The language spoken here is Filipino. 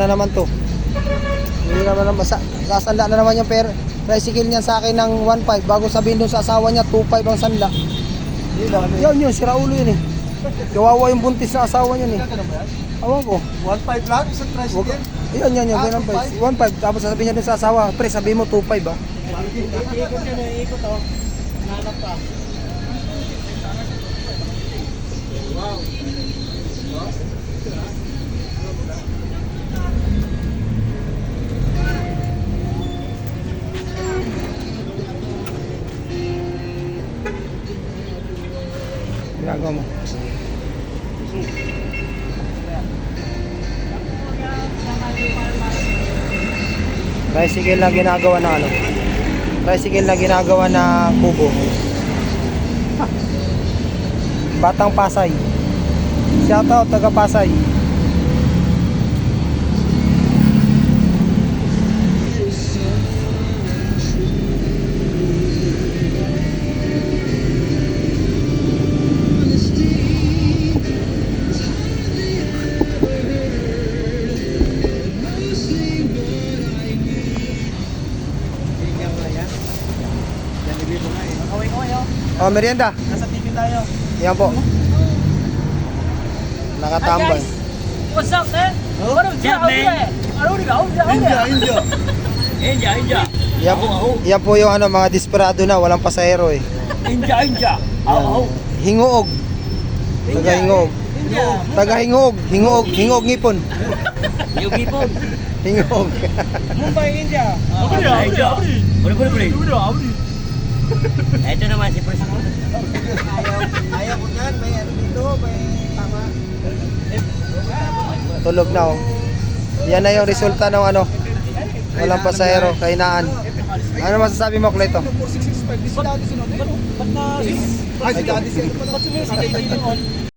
na naman to. Hindi naman naman, sasanda na naman yung tricycle niyan sa akin ng 1.5. Bago sabihin dun sa asawa niya, 2.5 ang sanda. Yun, si Raulo yun eh. Kawawa yung buntis na asawa niyan eh. Awan ko. 1.5 lang, isang tricycle. Yun, ganun pa. 1.5. Tapos sasabihin niya dun sa asawa, pre, sabihin mo 2.5 ah. Ikot yun eh, ikot oh. Nanap pa. Wow. Ginagawa mo. Tricycle na ginagawa na ano? Tricycle na ginagawa na kubo. Batang Pasay. Shout out taga Pasay. Oh, merienda. Nasa TV tayo. Yan po. Nakatambay. What's up, man? What up, man? India. Yan po yung ano, mga desperado na, walang pasahero eh. India. Yan. Hingoog. Taga Hingoog. Taga Hingoog. Hingoog ngipon. Yung people. Hingoog. Mumbai, India. Bro. Ito naman si Pres. Ayaw ko yan, may ano dito, may tama. Tulog na oh. Yan na yung resulta ng ano, walang pasahero, kainaan. Ano masasabi mo, Kleto? 4665, di si Daddy sinunod. Ba't na... Ay, si Daddy sinunod. Ba't sumisigay tayo on?